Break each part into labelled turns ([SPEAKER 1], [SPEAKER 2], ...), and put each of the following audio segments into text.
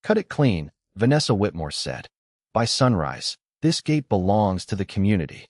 [SPEAKER 1] Cut it clean, Vanessa Whitmore said. By sunrise, this gate belongs to the community.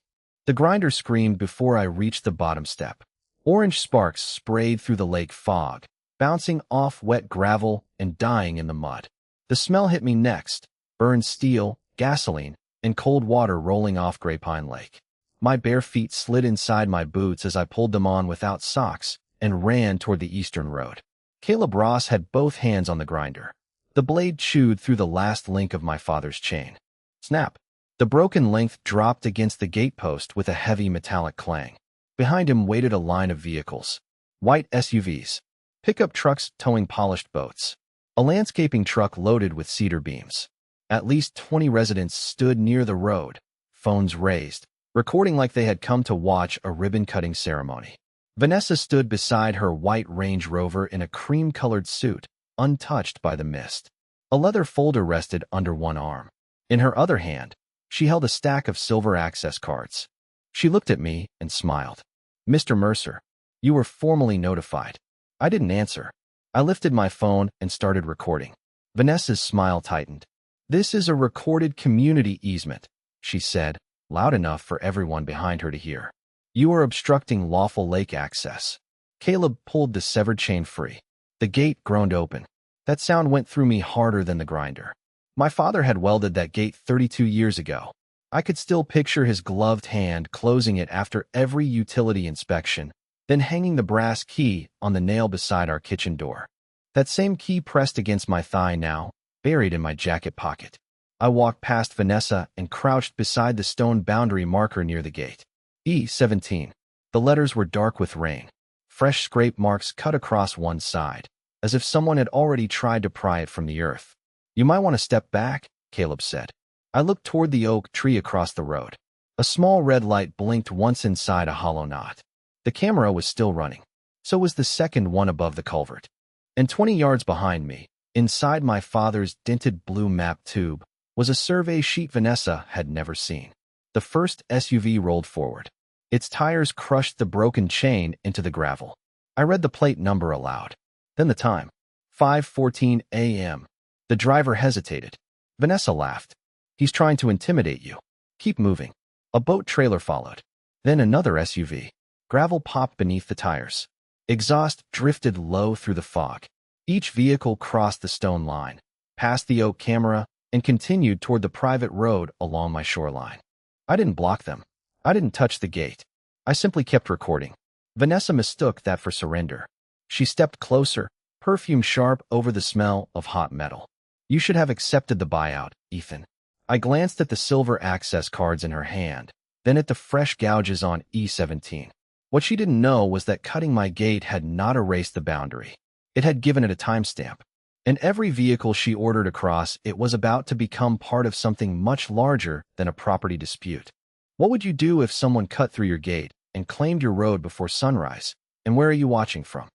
[SPEAKER 1] The grinder screamed before I reached the bottom step. Orange sparks sprayed through the lake fog, bouncing off wet gravel and dying in the mud. The smell hit me next, burned steel, gasoline, and cold water rolling off Graypine Lake. My bare feet slid inside my boots as I pulled them on without socks and ran toward the eastern road. Caleb Ross had both hands on the grinder. The blade chewed through the last link of my father's chain. Snap! The broken length dropped against the gatepost with a heavy metallic clang. Behind him waited a line of vehicles. White SUVs, pickup trucks towing polished boats, a landscaping truck loaded with cedar beams. At least 20 residents stood near the road, phones raised, recording like they had come to watch a ribbon-cutting ceremony. Vanessa stood beside her white Range Rover in a cream-colored suit, untouched by the mist. A leather folder rested under one arm. In her other hand, she held a stack of silver access cards. She looked at me and smiled. "Mr. Mercer, you were formally notified." I didn't answer. I lifted my phone and started recording. Vanessa's smile tightened. "This is a recorded community easement," she said, loud enough for everyone behind her to hear. "You are obstructing lawful lake access." Caleb pulled the severed chain free. The gate groaned open. That sound went through me harder than the grinder. My father had welded that gate 32 years ago. I could still picture his gloved hand closing it after every utility inspection, then hanging the brass key on the nail beside our kitchen door. That same key pressed against my thigh now, buried in my jacket pocket. I walked past Vanessa and crouched beside the stone boundary marker near the gate. E17. The letters were dark with rain. Fresh scrape marks cut across one side, as if someone had already tried to pry it from the earth. "You might want to step back," Caleb said. I looked toward the oak tree across the road. A small red light blinked once inside a hollow knot. The camera was still running. So was the second one above the culvert. And 20 yards behind me, inside my father's dented blue map tube, was a survey sheet Vanessa had never seen. The first SUV rolled forward. Its tires crushed the broken chain into the gravel. I read the plate number aloud. Then the time. 5:14 a.m. The driver hesitated. Vanessa laughed. "He's trying to intimidate you. Keep moving." A boat trailer followed. Then another SUV. Gravel popped beneath the tires. Exhaust drifted low through the fog. Each vehicle crossed the stone line, past the oak camera, and continued toward the private road along my shoreline. I didn't block them. I didn't touch the gate. I simply kept recording. Vanessa mistook that for surrender. She stepped closer, perfume sharp over the smell of hot metal. "You should have accepted the buyout, Ethan." I glanced at the silver access cards in her hand, then at the fresh gouges on E17. What she didn't know was that cutting my gate had not erased the boundary. It had given it a timestamp. And every vehicle she ordered across it was about to become part of something much larger than a property dispute. What would you do if someone cut through your gate and claimed your road before sunrise? And where are you watching from?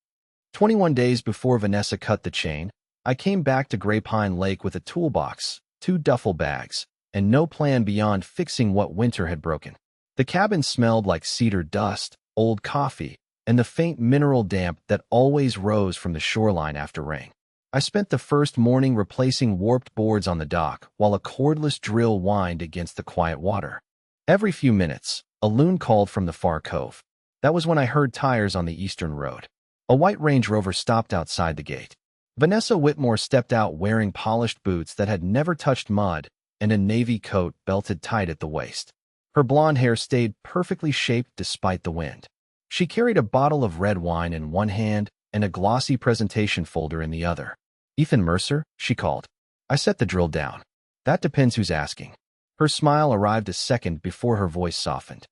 [SPEAKER 1] 21 days before Vanessa cut the chain, I came back to Graypine Lake with a toolbox, 2 duffel bags, and no plan beyond fixing what winter had broken. The cabin smelled like cedar dust, old coffee, and the faint mineral damp that always rose from the shoreline after rain. I spent the first morning replacing warped boards on the dock while a cordless drill whined against the quiet water. Every few minutes, a loon called from the far cove. That was when I heard tires on the eastern road. A white Range Rover stopped outside the gate. Vanessa Whitmore stepped out wearing polished boots that had never touched mud and a navy coat belted tight at the waist. Her blonde hair stayed perfectly shaped despite the wind. She carried a bottle of red wine in one hand and a glossy presentation folder in the other. "Ethan Mercer?" she called. I set the drill down. "That depends who's asking." Her smile arrived a second before her voice softened.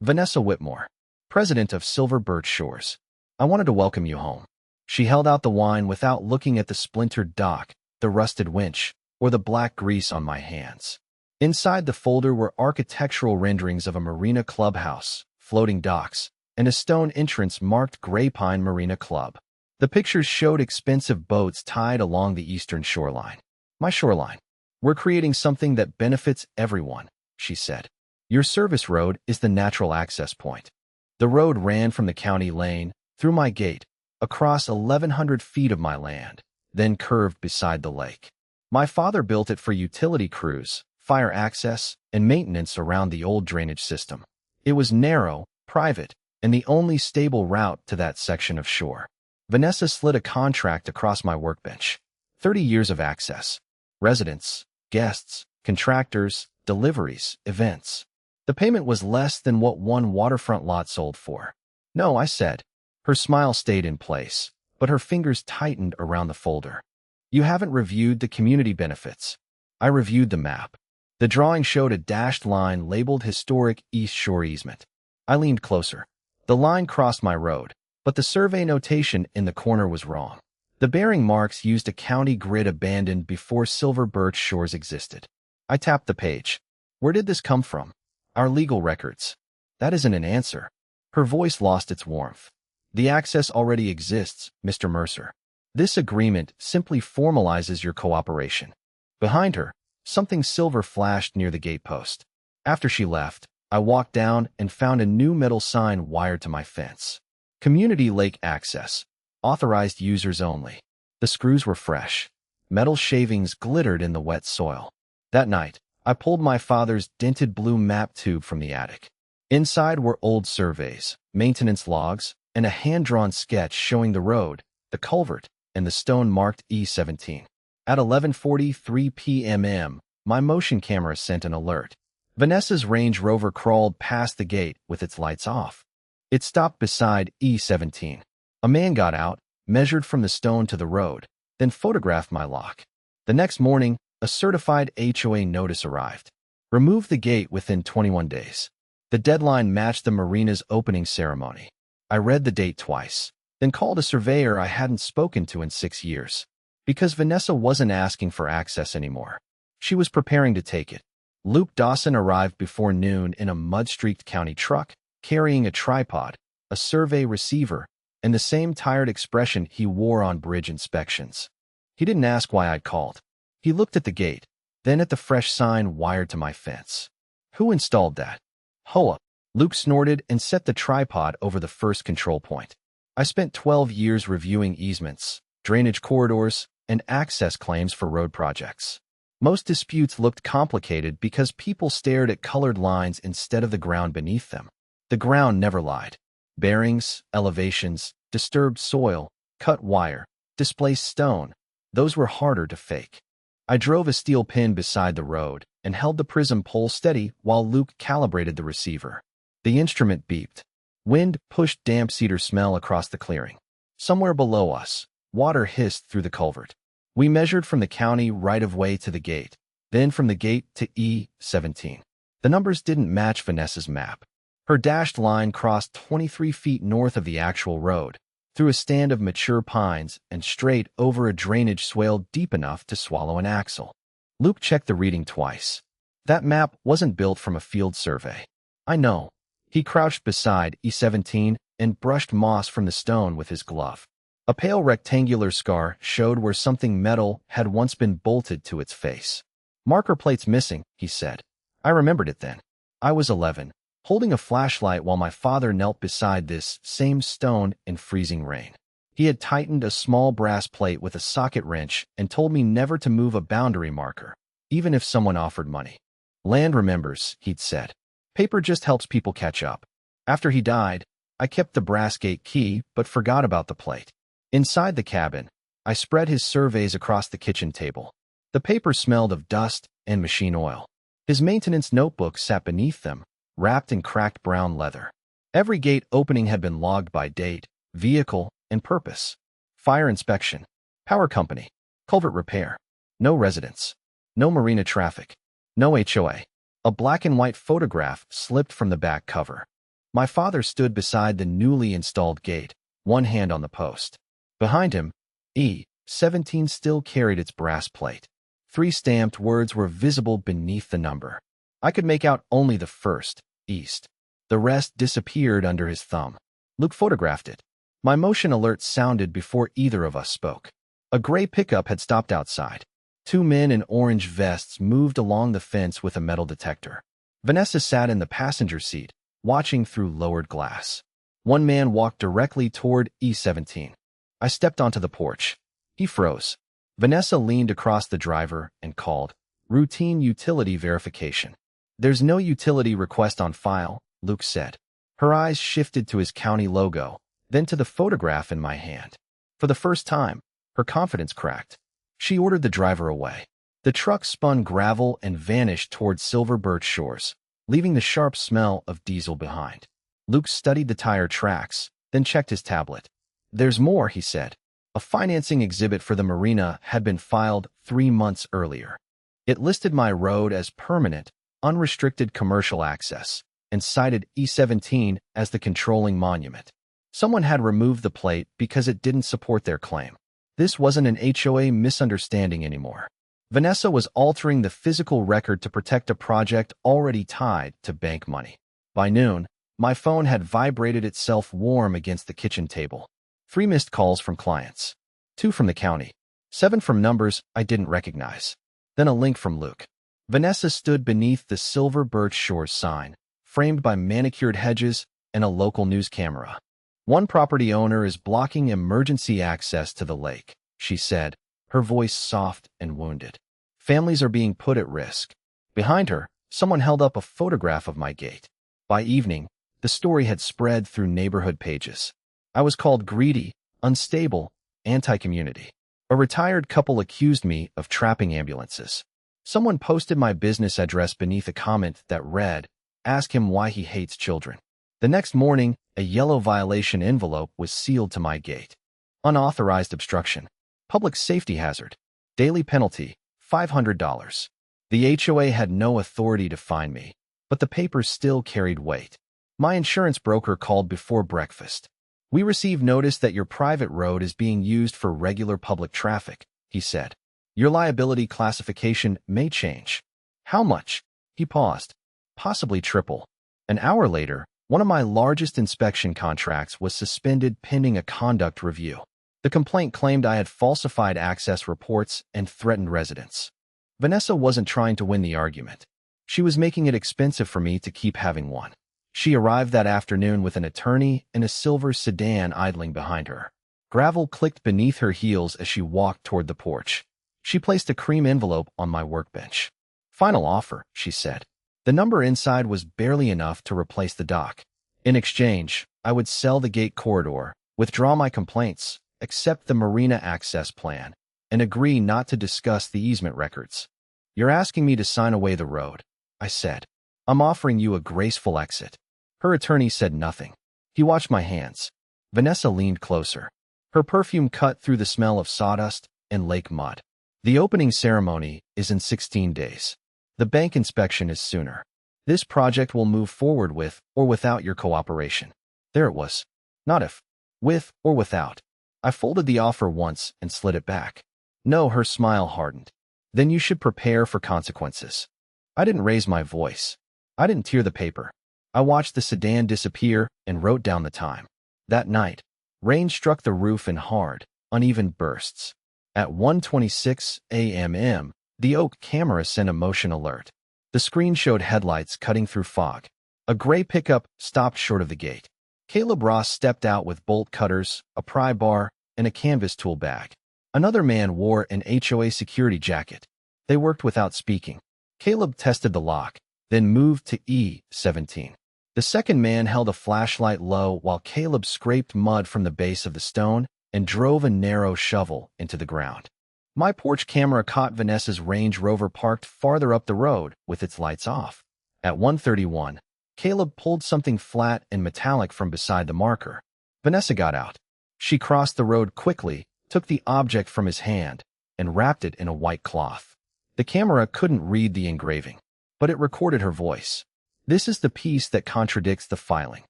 [SPEAKER 1] "Vanessa Whitmore, president of Silver Birch Shores. I wanted to welcome you home." She held out the wine without looking at the splintered dock, the rusted winch, or the black grease on my hands. Inside the folder were architectural renderings of a marina clubhouse, floating docks, and a stone entrance marked Graypine Marina Club. The pictures showed expensive boats tied along the eastern shoreline. "My shoreline. We're creating something that benefits everyone," she said. "Your service road is the natural access point." The road ran from the county lane, through my gate, across 1,100 feet of my land, then curved beside the lake. My father built it for utility crews, fire access, and maintenance around the old drainage system. It was narrow, private, and the only stable route to that section of shore. Vanessa slid a contract across my workbench. 30 years of access. Residents, guests, contractors, deliveries, events. The payment was less than what one waterfront lot sold for. No, I said. Her smile stayed in place, but her fingers tightened around the folder. You haven't reviewed the community benefits. I reviewed the map. The drawing showed a dashed line labeled Historic East Shore Easement. I leaned closer. The line crossed my road, but the survey notation in the corner was wrong. The bearing marks used a county grid abandoned before Silver Birch Shores existed. I tapped the page. Where did this come from? Our legal records. That isn't an answer. Her voice lost its warmth. The access already exists, Mr. Mercer. This agreement simply formalizes your cooperation. Behind her, something silver flashed near the gatepost. After she left, I walked down and found a new metal sign wired to my fence. Community Lake Access. Authorized users only. The screws were fresh. Metal shavings glittered in the wet soil. That night, I pulled my father's dented blue map tube from the attic. Inside were old surveys, maintenance logs, and a hand-drawn sketch showing the road, the culvert, and the stone marked E17. At 11:43 p.m., my motion camera sent an alert. Vanessa's Range Rover crawled past the gate with its lights off. It stopped beside E17. A man got out, measured from the stone to the road, then photographed my lock. The next morning, a certified HOA notice arrived. Remove the gate within 21 days. The deadline matched the marina's opening ceremony. I read the date twice, then called a surveyor I hadn't spoken to in 6 years. Because Vanessa wasn't asking for access anymore. She was preparing to take it. Luke Dawson arrived before noon in a mud-streaked county truck, carrying a tripod, a survey receiver, and the same tired expression he wore on bridge inspections. He didn't ask why I'd called. He looked at the gate, then at the fresh sign wired to my fence. Who installed that? HOA. Luke snorted and set the tripod over the first control point. I spent 12 years reviewing easements, drainage corridors, and access claims for road projects. Most disputes looked complicated because people stared at colored lines instead of the ground beneath them. The ground never lied. Bearings, elevations, disturbed soil, cut wire, displaced stone, those were harder to fake. I drove a steel pin beside the road and held the prism pole steady while Luke calibrated the receiver. The instrument beeped. Wind pushed damp cedar smell across the clearing. Somewhere below us, water hissed through the culvert. We measured from the county right-of-way to the gate, then from the gate to E17. The numbers didn't match Vanessa's map. Her dashed line crossed 23 feet north of the actual road, through a stand of mature pines and straight over a drainage swale deep enough to swallow an axle. Luke checked the reading twice. That map wasn't built from a field survey. I know. He crouched beside E17 and brushed moss from the stone with his glove. A pale rectangular scar showed where something metal had once been bolted to its face. Marker plates missing, he said. I remembered it then. I was 11, holding a flashlight while my father knelt beside this same stone in freezing rain. He had tightened a small brass plate with a socket wrench and told me never to move a boundary marker, even if someone offered money. Land remembers, he'd said. Paper just helps people catch up. After he died, I kept the brass gate key but forgot about the plate. Inside the cabin, I spread his surveys across the kitchen table. The paper smelled of dust and machine oil. His maintenance notebook sat beneath them, wrapped in cracked brown leather. Every gate opening had been logged by date, vehicle, and purpose. Fire inspection, power company, culvert repair. No residents. No marina traffic. No HOA. A black and white photograph slipped from the back cover. My father stood beside the newly installed gate, one hand on the post. Behind him, E17 still carried its brass plate. 3 stamped words were visible beneath the number. I could make out only the first, East. The rest disappeared under his thumb. Luke photographed it. My motion alert sounded before either of us spoke. A gray pickup had stopped outside. 2 men in orange vests moved along the fence with a metal detector. Vanessa sat in the passenger seat, watching through lowered glass. One man walked directly toward E17. I stepped onto the porch. He froze. Vanessa leaned across the driver and called, "Routine utility verification." "There's no utility request on file," Luke said. Her eyes shifted to his county logo, then to the photograph in my hand. For the first time, her confidence cracked. She ordered the driver away. The truck spun gravel and vanished toward Silver Birch Shores, leaving the sharp smell of diesel behind. Luke studied the tire tracks, then checked his tablet. "There's more," he said. A financing exhibit for the marina had been filed 3 months earlier. It listed my road as permanent, unrestricted commercial access, and cited E17 as the controlling monument. Someone had removed the plate because it didn't support their claim. This wasn't an HOA misunderstanding anymore. Vanessa was altering the physical record to protect a project already tied to bank money. By noon, my phone had vibrated itself warm against the kitchen table. 3 missed calls from clients. 2 from the county. 7 from numbers I didn't recognize. Then a link from Luke. Vanessa stood beneath the Silver Birch Shores sign, framed by manicured hedges and a local news camera. "One property owner is blocking emergency access to the lake," she said, her voice soft and wounded. "Families are being put at risk." Behind her, someone held up a photograph of my gate. By evening, the story had spread through neighborhood pages. I was called greedy, unstable, anti-community. A retired couple accused me of trapping ambulances. Someone posted my business address beneath a comment that read, "Ask him why he hates children." The next morning, a yellow violation envelope was sealed to my gate. "Unauthorized obstruction. Public safety hazard. Daily penalty, $500. The HOA had no authority to fine me, but the papers still carried weight. My insurance broker called before breakfast. "We received notice that your private road is being used for regular public traffic," he said. "Your liability classification may change." "How much?" He paused. "Possibly triple." An hour later, one of my largest inspection contracts was suspended pending a conduct review. The complaint claimed I had falsified access reports and threatened residents. Vanessa wasn't trying to win the argument. She was making it expensive for me to keep having one. She arrived that afternoon with an attorney and a silver sedan idling behind her. Gravel clicked beneath her heels as she walked toward the porch. She placed a cream envelope on my workbench. "Final offer," she said. The number inside was barely enough to replace the dock. In exchange, I would sell the gate corridor, withdraw my complaints, accept the marina access plan, and agree not to discuss the easement records. "You're asking me to sign away the road," I said. "I'm offering you a graceful exit." Her attorney said nothing. He watched my hands. Vanessa leaned closer. Her perfume cut through the smell of sawdust and lake mud. "The opening ceremony is in 16 days. The bank inspection is sooner. This project will move forward with or without your cooperation." There it was. Not if. With or without. I folded the offer once and slid it back. "No," her smile hardened. "Then you should prepare for consequences." I didn't raise my voice. I didn't tear the paper. I watched the sedan disappear and wrote down the time. That night, rain struck the roof in hard, uneven bursts. At 1:26 a.m., the Oak camera sent a motion alert. The screen showed headlights cutting through fog. A gray pickup stopped short of the gate. Caleb Ross stepped out with bolt cutters, a pry bar, and a canvas tool bag. Another man wore an HOA security jacket. They worked without speaking. Caleb tested the lock, then moved to E17. The second man held a flashlight low while Caleb scraped mud from the base of the stone and drove a narrow shovel into the ground. My porch camera caught Vanessa's Range Rover parked farther up the road with its lights off. At 1:31, Caleb pulled something flat and metallic from beside the marker. Vanessa got out. She crossed the road quickly, took the object from his hand, and wrapped it in a white cloth. The camera couldn't read the engraving, but it recorded her voice. "This is the piece that contradicts the filing."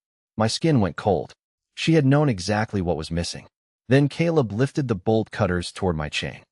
[SPEAKER 1] My skin went cold. She had known exactly what was missing. Then Caleb lifted the bolt cutters toward my chain.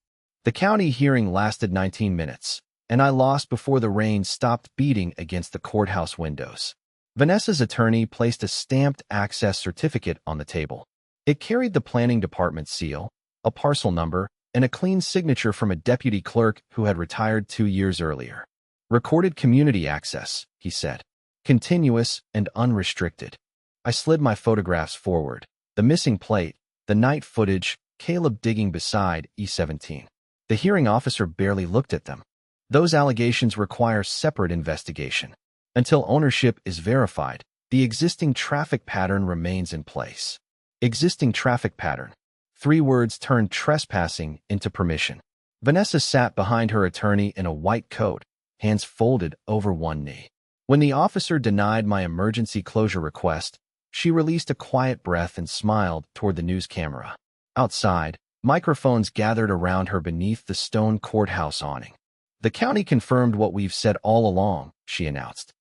[SPEAKER 1] The county hearing lasted 19 minutes, and I lost before the rain stopped beating against the courthouse windows. Vanessa's attorney placed a stamped access certificate on the table. It carried the planning department seal, a parcel number, and a clean signature from a deputy clerk who had retired 2 years earlier. "Recorded community access," he said. "Continuous and unrestricted." I slid my photographs forward. The missing plate, the night footage, Caleb digging beside E17. The hearing officer barely looked at them. Those allegations require separate investigation. Until ownership is verified, the existing traffic pattern remains in place. Existing traffic pattern. 3 words turned trespassing into permission. Vanessa sat behind her attorney in a white coat, hands folded over one knee. When the officer denied my emergency closure request, she released a quiet breath and smiled toward the news camera. Outside, microphones gathered around her beneath the stone courthouse awning. "The county confirmed what we've said all along," she announced.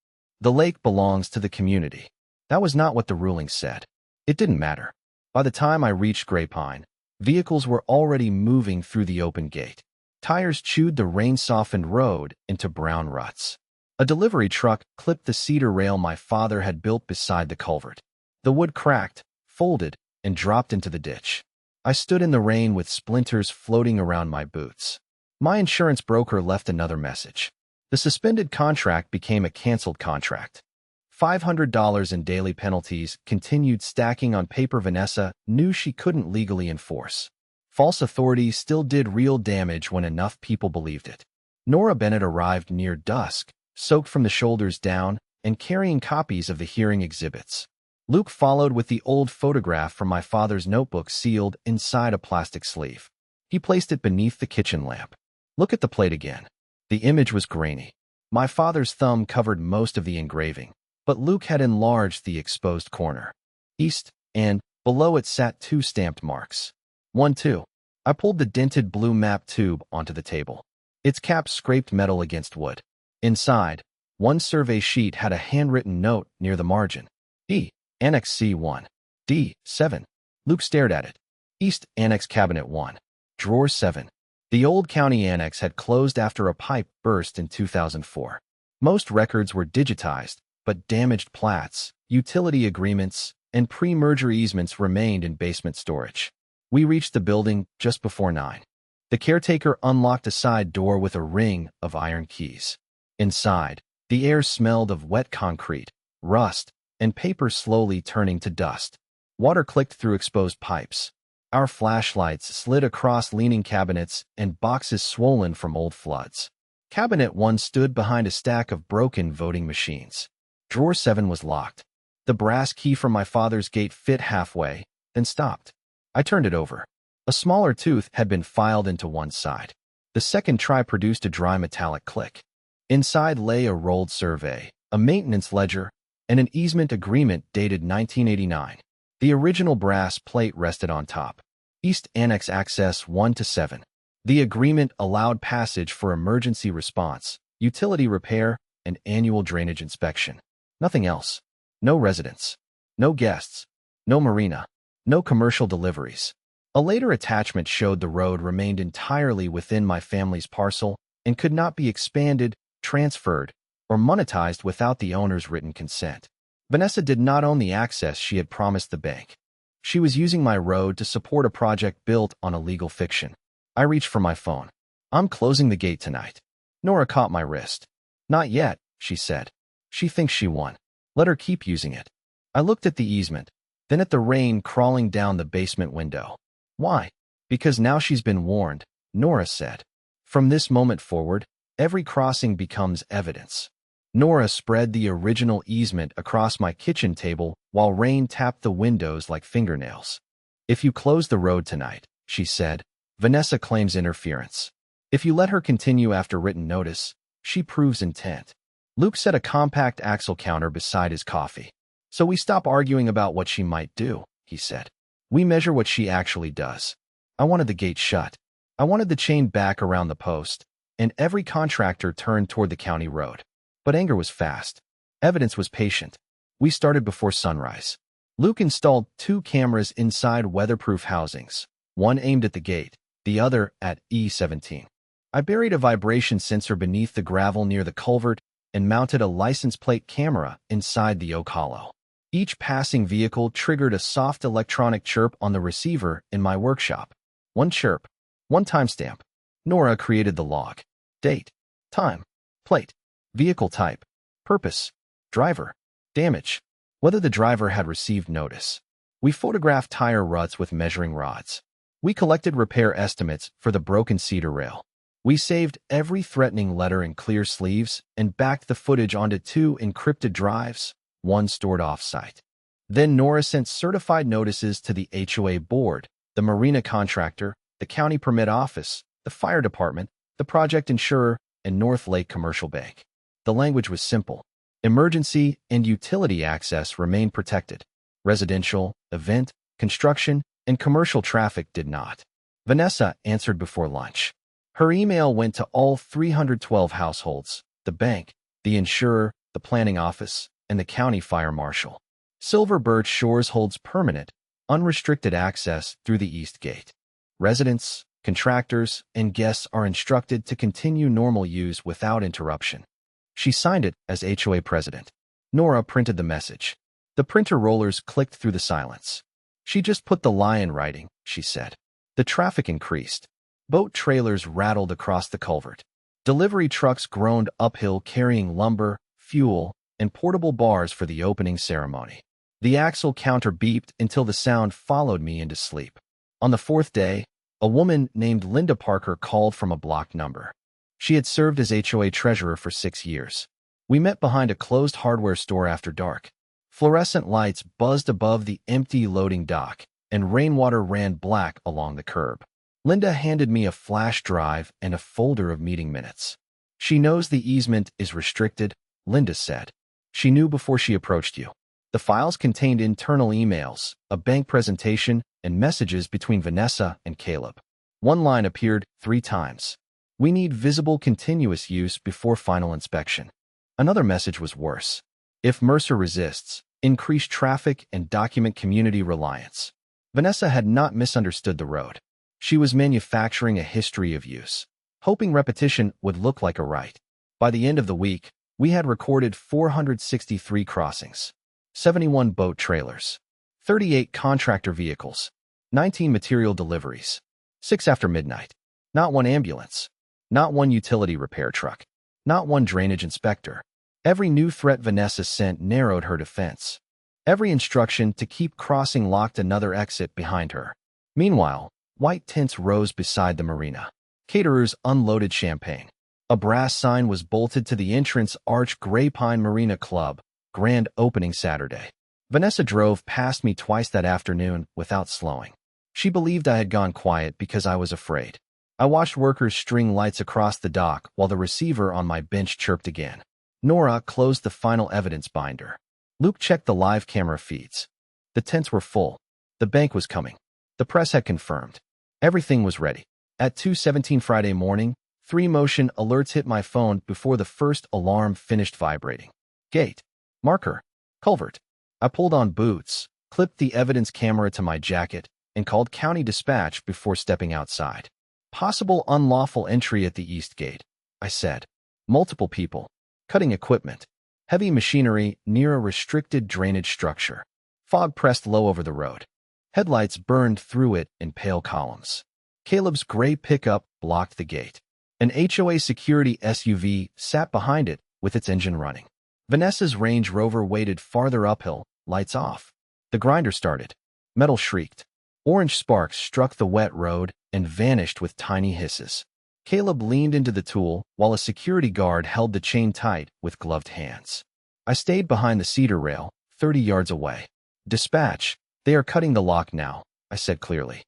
[SPEAKER 1] "The lake belongs to the community." That was not what the ruling said. It didn't matter. By the time I reached Graypine, vehicles were already moving through the open gate. Tires chewed the rain-softened road into brown ruts. A delivery truck clipped the cedar rail my father had built beside the culvert. The wood cracked, folded, and dropped into the ditch. I stood in the rain with splinters floating around my boots. My insurance broker left another message. The suspended contract became a canceled contract. $500 in daily penalties continued stacking on paper Vanessa knew she couldn't legally enforce. False authority still did real damage when enough people believed it. Nora Bennett arrived near dusk, soaked from the shoulders down, and carrying copies of the hearing exhibits. Luke followed with the old photograph from my father's notebook sealed inside a plastic sleeve. He placed it beneath the kitchen lamp. "Look at the plate again." The image was grainy. My father's thumb covered most of the engraving, but Luke had enlarged the exposed corner. East, and below it sat 2 stamped marks. 1-2. I pulled the dented blue map tube onto the table. Its cap scraped metal against wood. Inside, one survey sheet had a handwritten note near the margin. E. Annex C1. D. 7. Luke stared at it. East Annex Cabinet 1. Drawer 7. The old county annex had closed after a pipe burst in 2004. Most records were digitized, but damaged plats, utility agreements, and pre-merger easements remained in basement storage. We reached the building just before 9. The caretaker unlocked a side door with a ring of iron keys. Inside, the air smelled of wet concrete, rust, and paper slowly turning to dust. Water clicked through exposed pipes. Our flashlights slid across leaning cabinets and boxes swollen from old floods. Cabinet 1 stood behind a stack of broken voting machines. Drawer 7 was locked. The brass key from my father's gate fit halfway, then stopped. I turned it over. A smaller tooth had been filed into one side. The second try produced a dry metallic click. Inside lay a rolled survey, a maintenance ledger, and an easement agreement dated 1989. The original brass plate rested on top. East Annex Access 1-7. The agreement allowed passage for emergency response, utility repair, and annual drainage inspection. Nothing else. No residents. No guests. No marina. No commercial deliveries. A later attachment showed the road remained entirely within my family's parcel and could not be expanded, transferred, or monetized without the owner's written consent. Vanessa did not own the access she had promised the bank. She was using my road to support a project built on a legal fiction. I reached for my phone. "I'm closing the gate tonight." Nora caught my wrist. "Not yet," she said. "She thinks she won. Let her keep using it." I looked at the easement, then at the rain crawling down the basement window. "Why?" "Because now she's been warned," Nora said. "From this moment forward, every crossing becomes evidence." Nora spread the original easement across my kitchen table while rain tapped the windows like fingernails. "If you close the road tonight," she said, "Vanessa claims interference. If you let her continue after written notice, she proves intent." Luke set a compact axle counter beside his coffee. "So we stop arguing about what she might do," he said. "We measure what she actually does." I wanted the gate shut. I wanted the chain back around the post, and every contractor turned toward the county road. But anger was fast. Evidence was patient. We started before sunrise. Luke installed 2 cameras inside weatherproof housings, one aimed at the gate, the other at E17. I buried a vibration sensor beneath the gravel near the culvert and mounted a license plate camera inside the oak hollow. Each passing vehicle triggered a soft electronic chirp on the receiver in my workshop. One chirp, one timestamp. Nora created the log. Date, time, plate, vehicle type, purpose, driver, damage, whether the driver had received notice. We photographed tire ruts with measuring rods. We collected repair estimates for the broken cedar rail. We saved every threatening letter in clear sleeves and backed the footage onto 2 encrypted drives, one stored off-site. Then Nora sent certified notices to the HOA board, the marina contractor, the county permit office, the fire department, the project insurer, and North Lake Commercial Bank. The language was simple. Emergency and utility access remained protected. Residential, event, construction, and commercial traffic did not. Vanessa answered before lunch. Her email went to all 312 households, the bank, the insurer, the planning office, and the county fire marshal. Silver Birch Shores holds permanent, unrestricted access through the East Gate. Residents, contractors, and guests are instructed to continue normal use without interruption. She signed it as HOA president. Nora printed the message. The printer rollers clicked through the silence. She just put the lie in writing, she said. The traffic increased. Boat trailers rattled across the culvert. Delivery trucks groaned uphill carrying lumber, fuel, and portable bars for the opening ceremony. The axle counter beeped until the sound followed me into sleep. On the 4th day, a woman named Linda Parker called from a blocked number. She had served as HOA treasurer for 6 years. We met behind a closed hardware store after dark. Fluorescent lights buzzed above the empty loading dock, and rainwater ran black along the curb. Linda handed me a flash drive and a folder of meeting minutes. She knows the easement is restricted, Linda said. She knew before she approached you. The files contained internal emails, a bank presentation, and messages between Vanessa and Caleb. One line appeared 3 times. We need visible continuous use before final inspection. Another message was worse. If Mercer resists, increase traffic and document community reliance. Vanessa had not misunderstood the road. She was manufacturing a history of use, hoping repetition would look like a right. By the end of the week, we had recorded 463 crossings, 71 boat trailers, 38 contractor vehicles, 19 material deliveries, 6 after midnight, not one ambulance, not one utility repair truck, not one drainage inspector. Every new threat Vanessa sent narrowed her defense. Every instruction to keep crossing locked another exit behind her. Meanwhile, white tents rose beside the marina. Caterers unloaded champagne. A brass sign was bolted to the entrance arch. Graypine Marina Club, grand opening Saturday. Vanessa drove past me twice that afternoon without slowing. She believed I had gone quiet because I was afraid. I watched workers string lights across the dock while the receiver on my bench chirped again. Nora closed the final evidence binder. Luke checked the live camera feeds. The tents were full. The bank was coming. The press had confirmed. Everything was ready. At 2:17 Friday morning, 3 motion alerts hit my phone before the first alarm finished vibrating. Gate. Marker. Culvert. I pulled on boots, clipped the evidence camera to my jacket, and called county dispatch before stepping outside. Possible unlawful entry at the East Gate, I said. Multiple people. Cutting equipment. Heavy machinery near a restricted drainage structure. Fog pressed low over the road. Headlights burned through it in pale columns. Caleb's gray pickup blocked the gate. An HOA security SUV sat behind it with its engine running. Vanessa's Range Rover waited farther uphill, lights off. The grinder started. Metal shrieked. Orange sparks struck the wet road and vanished with tiny hisses. Caleb leaned into the tool while a security guard held the chain tight with gloved hands. I stayed behind the cedar rail, 30 yards away. Dispatch, they are cutting the lock now, I said clearly.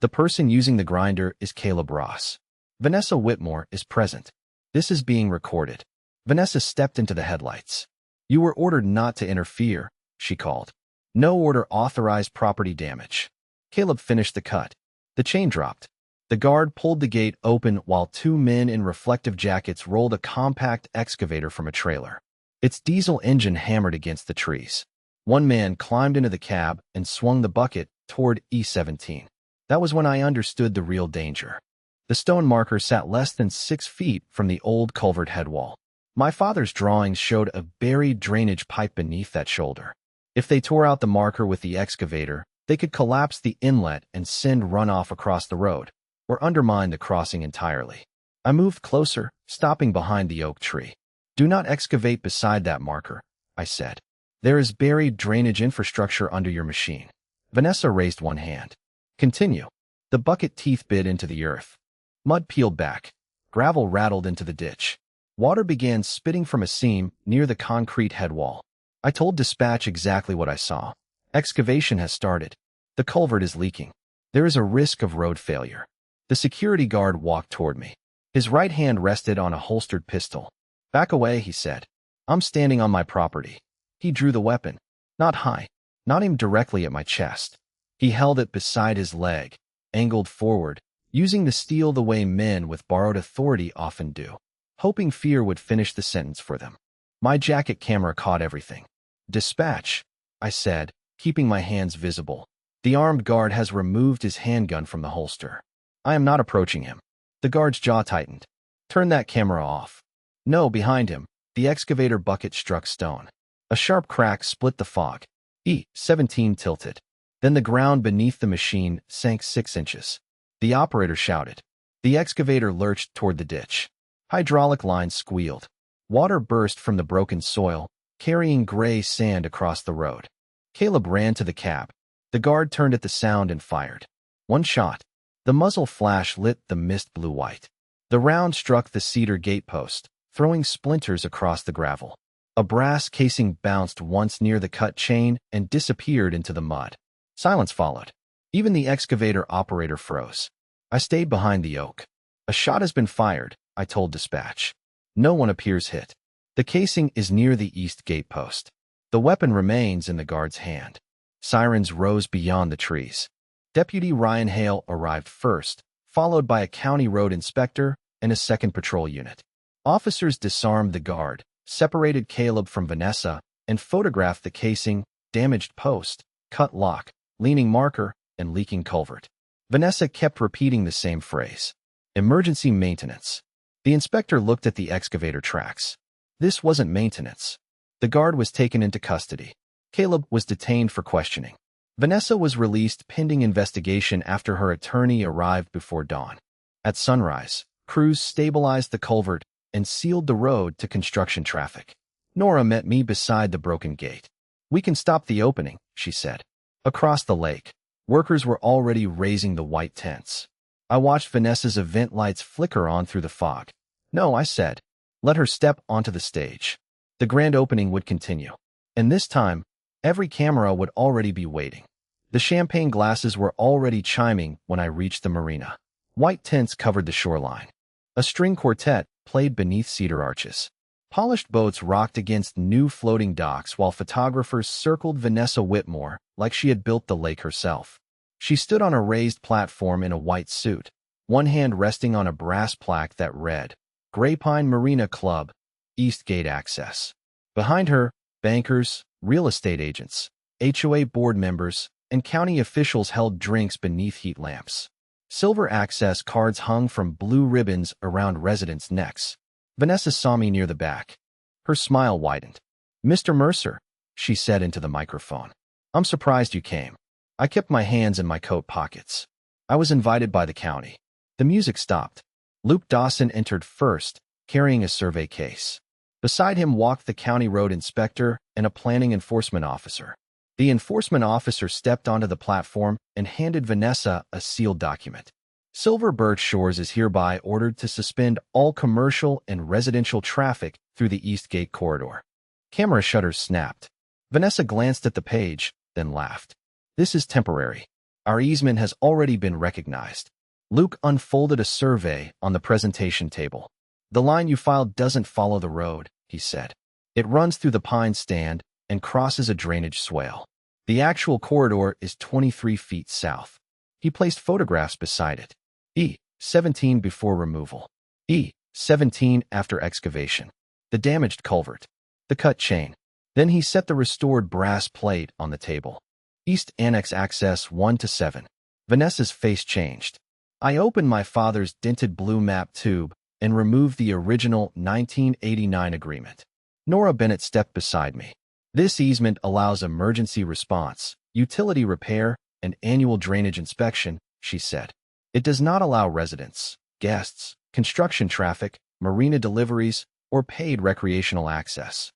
[SPEAKER 1] The person using the grinder is Caleb Ross. Vanessa Whitmore is present. This is being recorded. Vanessa stepped into the headlights. You were ordered not to interfere, she called. No order authorized property damage. Caleb finished the cut. The chain dropped. The guard pulled the gate open while 2 men in reflective jackets rolled a compact excavator from a trailer. Its diesel engine hammered against the trees. One man climbed into the cab and swung the bucket toward E17. That was when I understood the real danger. The stone marker sat less than 6 feet from the old culvert headwall. My father's drawings showed a buried drainage pipe beneath that shoulder. If they tore out the marker with the excavator, they could collapse the inlet and send runoff across the road, or undermine the crossing entirely. I moved closer, stopping behind the oak tree. Do not excavate beside that marker, I said. There is buried drainage infrastructure under your machine. Vanessa raised one hand. Continue. The bucket teeth bit into the earth. Mud peeled back. Gravel rattled into the ditch. Water began spitting from a seam near the concrete head wall. I told dispatch exactly what I saw. Excavation has started. The culvert is leaking. There is a risk of road failure. The security guard walked toward me. His right hand rested on a holstered pistol. Back away, he said. I'm standing on my property. He drew the weapon. Not high. Not aimed directly at my chest. He held it beside his leg, angled forward, using the steel the way men with borrowed authority often do, hoping fear would finish the sentence for them. My jacket camera caught everything. Dispatch, I said, keeping my hands visible. The armed guard has removed his handgun from the holster. I am not approaching him. The guard's jaw tightened. Turn that camera off. No, behind him, the excavator bucket struck stone. A sharp crack split the fog. E-17 tilted. Then the ground beneath the machine sank 6 inches. The operator shouted. The excavator lurched toward the ditch. Hydraulic lines squealed. Water burst from the broken soil, carrying gray sand across the road. Caleb ran to the cab. The guard turned at the sound and fired. One shot. The muzzle flash lit the mist blue-white. The round struck the cedar gatepost, throwing splinters across the gravel. A brass casing bounced once near the cut chain and disappeared into the mud. Silence followed. Even the excavator operator froze. I stayed behind the oak. A shot has been fired, I told dispatch. No one appears hit. The casing is near the east gatepost. The weapon remains in the guard's hand. Sirens rose beyond the trees. Deputy Ryan Hale arrived first, followed by a county road inspector and a second patrol unit. Officers disarmed the guard, separated Caleb from Vanessa, and photographed the casing, damaged post, cut lock, leaning marker, and leaking culvert. Vanessa kept repeating the same phrase. Emergency maintenance. The inspector looked at the excavator tracks. This wasn't maintenance. The guard was taken into custody. Caleb was detained for questioning. Vanessa was released pending investigation after her attorney arrived before dawn. At sunrise, crews stabilized the culvert and sealed the road to construction traffic. Nora met me beside the broken gate. We can stop the opening, she said. Across the lake, workers were already raising the white tents. I watched Vanessa's event lights flicker on through the fog. No, I said. Let her step onto the stage. The grand opening would continue. And this time, every camera would already be waiting. The champagne glasses were already chiming when I reached the marina. White tents covered the shoreline. A string quartet played beneath cedar arches. Polished boats rocked against new floating docks while photographers circled Vanessa Whitmore like she had built the lake herself. She stood on a raised platform in a white suit, one hand resting on a brass plaque that read, Graypine Marina Club, East Gate Access. Behind her, bankers, real estate agents, HOA board members, and county officials held drinks beneath heat lamps. Silver access cards hung from blue ribbons around residents' necks. Vanessa saw me near the back. Her smile widened. Mr. Mercer, she said into the microphone. I'm surprised you came. I kept my hands in my coat pockets. I was invited by the county. The music stopped. Luke Dawson entered first, carrying a survey case. Beside him walked the county road inspector and a planning enforcement officer. The enforcement officer stepped onto the platform and handed Vanessa a sealed document. Silver Birch Shores is hereby ordered to suspend all commercial and residential traffic through the East Gate corridor. Camera shutters snapped. Vanessa glanced at the page, then laughed. This is temporary. Our easement has already been recognized. Luke unfolded a survey on the presentation table. The line you filed doesn't follow the road, he said. It runs through the pine stand and crosses a drainage swale. The actual corridor is 23 feet south. He placed photographs beside it. E-17 before removal. E-17 after excavation. The damaged culvert. The cut chain. Then he set the restored brass plate on the table. East Annex Access 1 to 7. Vanessa's face changed. I opened my father's dented blue map tube and removed the original 1989 agreement. Nora Bennett stepped beside me. This easement allows emergency response, utility repair, and annual drainage inspection, she said. It does not allow residents, guests, construction traffic, marina deliveries, or paid recreational access.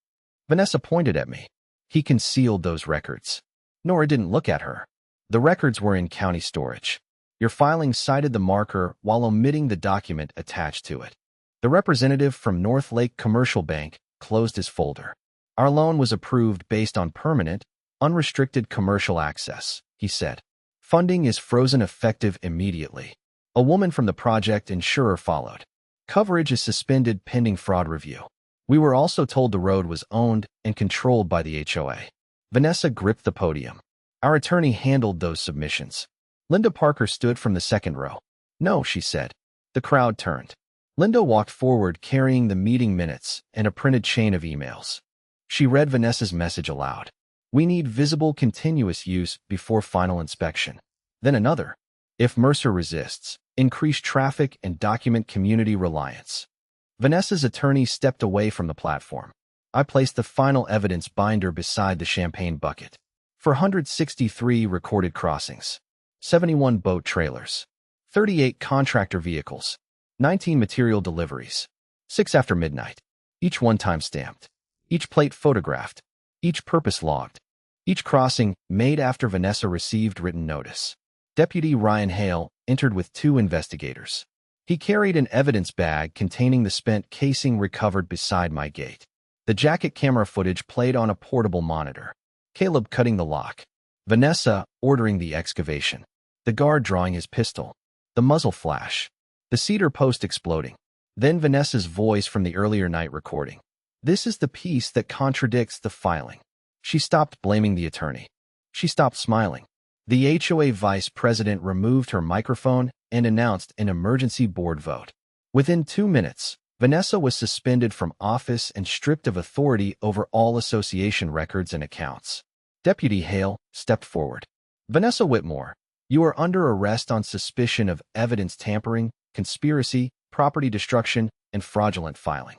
[SPEAKER 1] Vanessa pointed at me. He concealed those records. Nora didn't look at her. The records were in county storage. Your filing cited the marker while omitting the document attached to it. The representative from North Lake Commercial Bank closed his folder. Our loan was approved based on permanent, unrestricted commercial access, he said. Funding is frozen effective immediately. A woman from the project insurer followed. Coverage is suspended pending fraud review. We were also told the road was owned and controlled by the HOA. Vanessa gripped the podium. Our attorney handled those submissions. Linda Parker stood from the second row. No, she said. The crowd turned. Linda walked forward carrying the meeting minutes and a printed chain of emails. She read Vanessa's message aloud. We need visible continuous use before final inspection. Then another. If Mercer resists, increase traffic and document community reliance. Vanessa's attorney stepped away from the platform. I placed the final evidence binder beside the champagne bucket. 463 recorded crossings, 71 boat trailers, 38 contractor vehicles, 19 material deliveries, 6 after midnight, each one-time stamped, each plate photographed, each purpose logged, each crossing made after Vanessa received written notice. Deputy Ryan Hale entered with 2 investigators. He carried an evidence bag containing the spent casing recovered beside my gate. The jacket camera footage played on a portable monitor. Caleb cutting the lock. Vanessa ordering the excavation. The guard drawing his pistol. The muzzle flash. The cedar post exploding. Then Vanessa's voice from the earlier night recording. This is the piece that contradicts the filing. She stopped blaming the attorney. She stopped smiling. The HOA vice president removed her microphone and announced an emergency board vote. Within 2 minutes, Vanessa was suspended from office and stripped of authority over all association records and accounts. Deputy Hale stepped forward. Vanessa Whitmore, you are under arrest on suspicion of evidence tampering, conspiracy, property destruction, and fraudulent filing.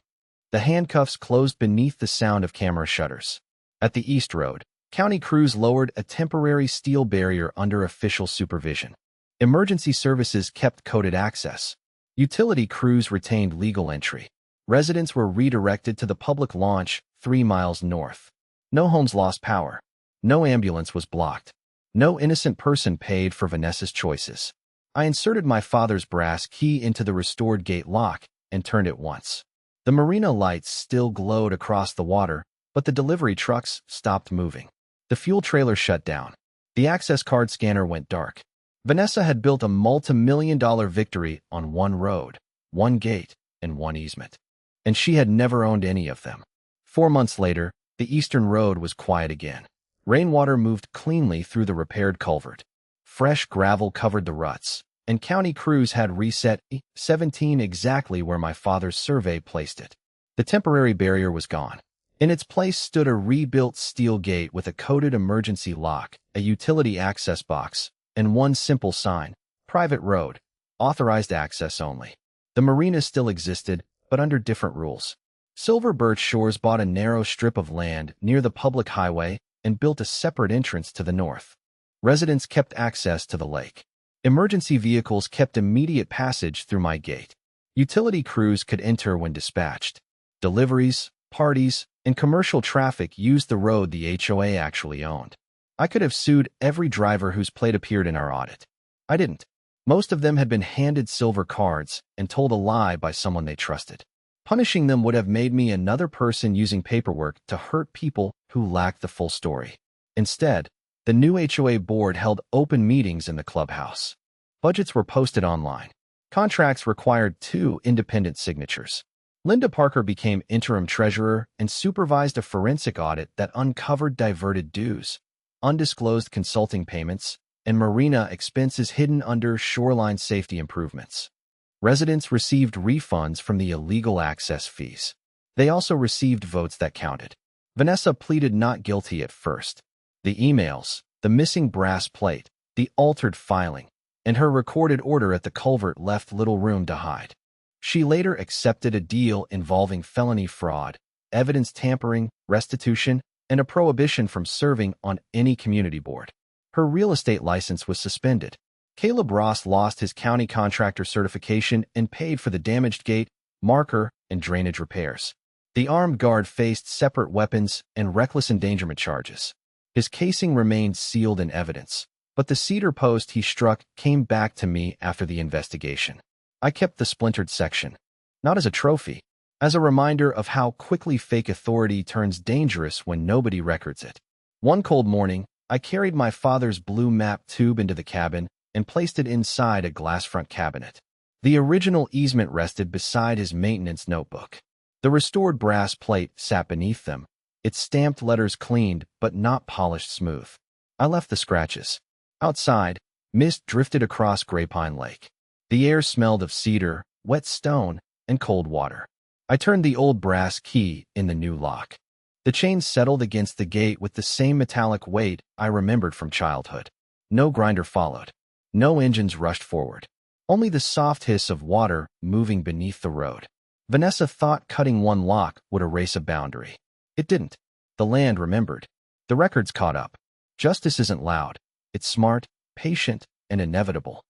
[SPEAKER 1] The handcuffs closed beneath the sound of camera shutters. At the East Road, county crews lowered a temporary steel barrier under official supervision. Emergency services kept coded access. Utility crews retained legal entry. Residents were redirected to the public launch 3 miles north. No homes lost power. No ambulance was blocked. No innocent person paid for Vanessa's choices. I inserted my father's brass key into the restored gate lock and turned it once. The marina lights still glowed across the water, but the delivery trucks stopped moving. The fuel trailer shut down. The access card scanner went dark. Vanessa had built a multi-million-dollar victory on one road, one gate, and one easement. And she had never owned any of them. 4 months later, the eastern road was quiet again. Rainwater moved cleanly through the repaired culvert. Fresh gravel covered the ruts, and county crews had reset 17 exactly where my father's survey placed it. The temporary barrier was gone. In its place stood a rebuilt steel gate with a coded emergency lock, a utility access box, and one simple sign, private road, authorized access only. The marina still existed, but under different rules. Silver Birch Shores bought a narrow strip of land near the public highway and built a separate entrance to the north. Residents kept access to the lake. Emergency vehicles kept immediate passage through my gate. Utility crews could enter when dispatched. Deliveries, parties, and commercial traffic used the road the HOA actually owned. I could have sued every driver whose plate appeared in our audit. I didn't. Most of them had been handed silver cards and told a lie by someone they trusted. Punishing them would have made me another person using paperwork to hurt people who lacked the full story. Instead, the new HOA board held open meetings in the clubhouse. Budgets were posted online. Contracts required 2 independent signatures. Linda Parker became interim treasurer and supervised a forensic audit that uncovered diverted dues, undisclosed consulting payments, and marina expenses hidden under shoreline safety improvements. Residents received refunds from the illegal access fees. They also received votes that counted. Vanessa pleaded not guilty at first. The emails, the missing brass plate, the altered filing, and her recorded order at the culvert left little room to hide. She later accepted a deal involving felony fraud, evidence tampering, restitution, and a prohibition from serving on any community board. Her real estate license was suspended. Caleb Ross lost his county contractor certification and paid for the damaged gate, marker, and drainage repairs. The armed guard faced separate weapons and reckless endangerment charges. His casing remained sealed in evidence, but the cedar post he struck came back to me after the investigation. I kept the splintered section, not as a trophy, as a reminder of how quickly fake authority turns dangerous when nobody records it. One cold morning, I carried my father's blue map tube into the cabin and placed it inside a glass front cabinet. The original easement rested beside his maintenance notebook. The restored brass plate sat beneath them, its stamped letters cleaned but not polished smooth. I left the scratches. Outside, mist drifted across Graypine Lake. The air smelled of cedar, wet stone, and cold water. I turned the old brass key in the new lock. The chain settled against the gate with the same metallic weight I remembered from childhood. No grinder followed. No engines rushed forward. Only the soft hiss of water moving beneath the road. Vanessa thought cutting one lock would erase a boundary. It didn't. The land remembered. The records caught up. Justice isn't loud. It's smart, patient, and inevitable.